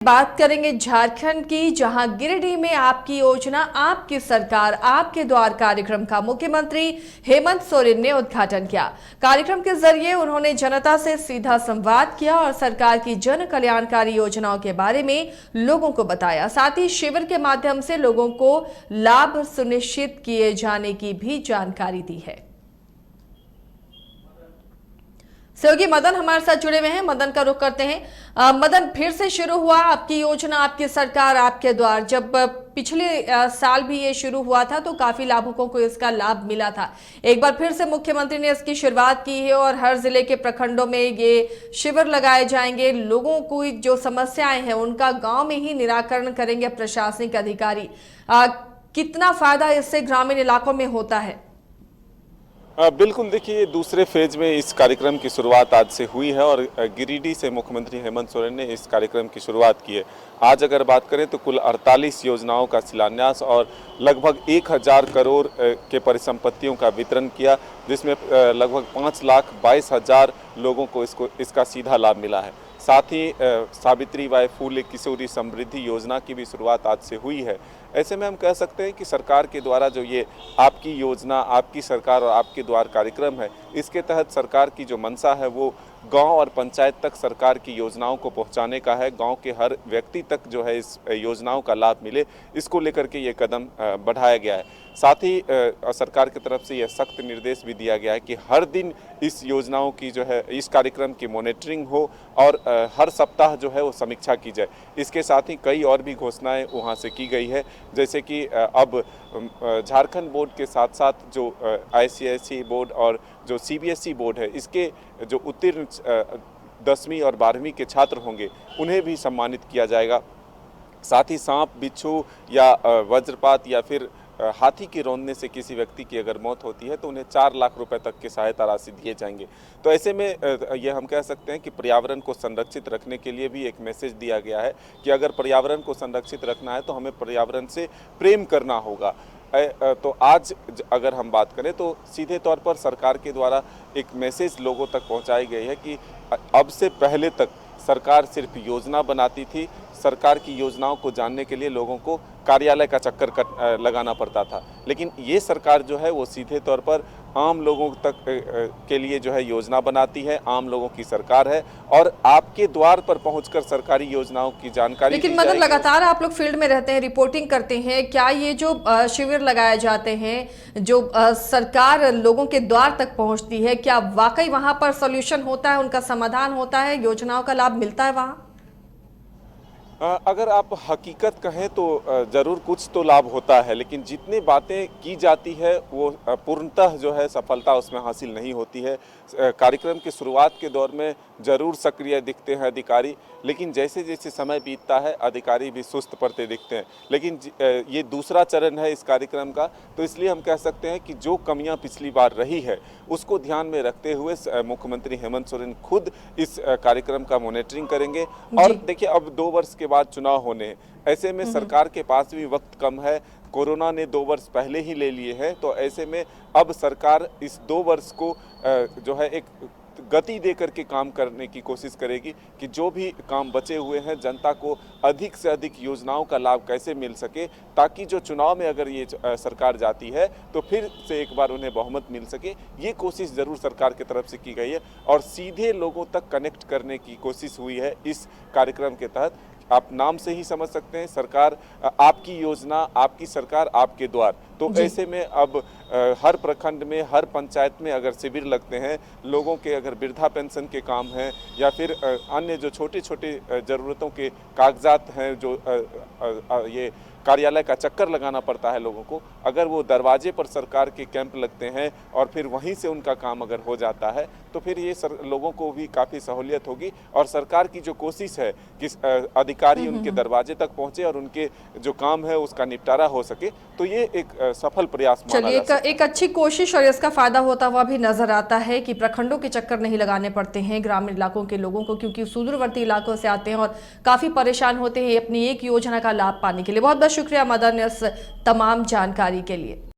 बात करेंगे झारखंड की, जहां गिरिडीह में आपकी योजना आपकी सरकार आपके द्वार कार्यक्रम का मुख्यमंत्री हेमंत सोरेन ने उद्घाटन किया। कार्यक्रम के जरिए उन्होंने जनता से सीधा संवाद किया और सरकार की जन कल्याणकारी योजनाओं के बारे में लोगों को बताया। साथ ही शिविर के माध्यम से लोगों को लाभ सुनिश्चित किए जाने की भी जानकारी दी है। सहयोगी मदन हमारे साथ जुड़े हुए हैं, मदन का रुख करते हैं। मदन, फिर से शुरू हुआ आपकी योजना आपकी सरकार आपके द्वार। जब पिछले साल भी ये शुरू हुआ था तो काफी लाभुकों को इसका लाभ मिला था। एक बार फिर से मुख्यमंत्री ने इसकी शुरुआत की है और हर जिले के प्रखंडों में ये शिविर लगाए जाएंगे। लोगों को जो समस्याएं हैं उनका गांव में ही निराकरण करेंगे प्रशासनिक अधिकारी। कितना फायदा इससे ग्रामीण इलाकों में होता है? बिल्कुल, देखिए दूसरे फेज में इस कार्यक्रम की शुरुआत आज से हुई है और गिरिडीह से मुख्यमंत्री हेमंत सोरेन ने इस कार्यक्रम की शुरुआत की है। आज अगर बात करें तो कुल 48 योजनाओं का शिलान्यास और लगभग 1000 करोड़ के परिसंपत्तियों का वितरण किया, जिसमें लगभग 5,22,000 लोगों को इसका सीधा लाभ मिला है। साथ ही सावित्रीबाई फूले किशोरी समृद्धि योजना की भी शुरुआत आज से हुई है। ऐसे में हम कह सकते हैं कि सरकार के द्वारा जो ये आपकी योजना आपकी सरकार और आपके द्वार कार्यक्रम है, इसके तहत सरकार की जो मंशा है वो गांव और पंचायत तक सरकार की योजनाओं को पहुंचाने का है। गांव के हर व्यक्ति तक जो है इस योजनाओं का लाभ मिले, इसको लेकर के ये कदम बढ़ाया गया है। साथ ही सरकार की तरफ से यह सख्त निर्देश भी दिया गया है कि हर दिन इस योजनाओं की जो है इस कार्यक्रम की मॉनिटरिंग हो और हर सप्ताह जो है वो समीक्षा की जाए। इसके साथ ही कई और भी घोषणाएं वहां से की गई है, जैसे कि अब झारखंड बोर्ड के साथ साथ जो ICSE बोर्ड और जो CBSE बोर्ड है, इसके जो उत्तीर्ण 10वीं और 12वीं के छात्र होंगे उन्हें भी सम्मानित किया जाएगा। साथ ही सांप, बिच्छू या वज्रपात या फिर हाथी के रौंदने से किसी व्यक्ति की अगर मौत होती है तो उन्हें 4 लाख रुपए तक की सहायता राशि दिए जाएंगे। तो ऐसे में ये हम कह सकते हैं कि पर्यावरण को संरक्षित रखने के लिए भी एक मैसेज दिया गया है कि अगर पर्यावरण को संरक्षित रखना है तो हमें पर्यावरण से प्रेम करना होगा। तो आज अगर हम बात करें तो सीधे तौर पर सरकार के द्वारा एक मैसेज लोगों तक पहुंचाई गई है कि अब से पहले तक सरकार सिर्फ योजना बनाती थी। सरकार की योजनाओं को जानने के लिए लोगों को कार्यालय का चक्कर लगाना पड़ता था, लेकिन ये सरकार जो है वो सीधे तौर पर आम लोगों तक के लिए जो है योजना बनाती है। आम लोगों की सरकार है और आपके द्वार पर पहुंचकर सरकारी योजनाओं की जानकारी। लेकिन मगर लगातार आप लोग फील्ड में रहते हैं, रिपोर्टिंग करते हैं, क्या ये जो शिविर लगाए जाते हैं, जो सरकार लोगों के द्वार तक पहुंचती है, क्या वाकई वहां पर सोल्यूशन होता है, उनका समाधान होता है, योजनाओं का लाभ मिलता है वहां? अगर आप हकीकत कहें तो ज़रूर कुछ तो लाभ होता है, लेकिन जितनी बातें की जाती है वो पूर्णतः जो है सफलता उसमें हासिल नहीं होती है। कार्यक्रम की शुरुआत के दौर में ज़रूर सक्रिय दिखते हैं अधिकारी, लेकिन जैसे जैसे समय बीतता है अधिकारी भी सुस्त पड़ते दिखते हैं। लेकिन ये दूसरा चरण है इस कार्यक्रम का, तो इसलिए हम कह सकते हैं कि जो कमियां पिछली बार रही है उसको ध्यान में रखते हुए मुख्यमंत्री हेमंत सोरेन खुद इस कार्यक्रम का मॉनिटरिंग करेंगे। और देखिए, अब 2 वर्ष के बाद चुनाव होने हैं, ऐसे में सरकार के पास भी वक्त कम है। कोरोना ने 2 वर्ष पहले ही ले लिए हैं, तो ऐसे में अब सरकार इस 2 वर्ष को जो है एक गति दे करके काम करने की कोशिश करेगी कि जो भी काम बचे हुए हैं जनता को अधिक से अधिक योजनाओं का लाभ कैसे मिल सके, ताकि जो चुनाव में अगर ये सरकार जाती है तो फिर से एक बार उन्हें बहुमत मिल सके। ये कोशिश ज़रूर सरकार की तरफ से की गई है और सीधे लोगों तक कनेक्ट करने की कोशिश हुई है इस कार्यक्रम के तहत। आप नाम से ही समझ सकते हैं, सरकार आपकी योजना आपकी सरकार आपके द्वार। तो ऐसे में अब हर प्रखंड में हर पंचायत में अगर शिविर लगते हैं, लोगों के अगर वृद्धा पेंशन के काम हैं या फिर अन्य जो छोटे छोटे ज़रूरतों के कागजात हैं, जो ये कार्यालय का चक्कर लगाना पड़ता है लोगों को, अगर वो दरवाजे पर सरकार के कैंप लगते हैं और फिर वहीं से उनका काम अगर हो जाता है तो फिर ये लोगों को भी काफ़ी सहूलियत होगी। और सरकार की जो कोशिश है कि अधिकारी उनके दरवाजे तक पहुंचे और उनके जो काम है उसका निपटारा हो सके, तो ये एक सफल प्रयास माना जा सकता है। एक अच्छी कोशिश और इसका फायदा होता हुआ भी नजर आता है कि प्रखंडों के चक्कर नहीं लगाने पड़ते हैं ग्रामीण इलाकों के लोगों को, क्योंकि सुदूरवर्ती इलाकों से आते हैं और काफी परेशान होते हैं अपनी एक योजना का लाभ पाने के लिए। बहुत बहुत शुक्रिया मदन इस तमाम जानकारी के लिए।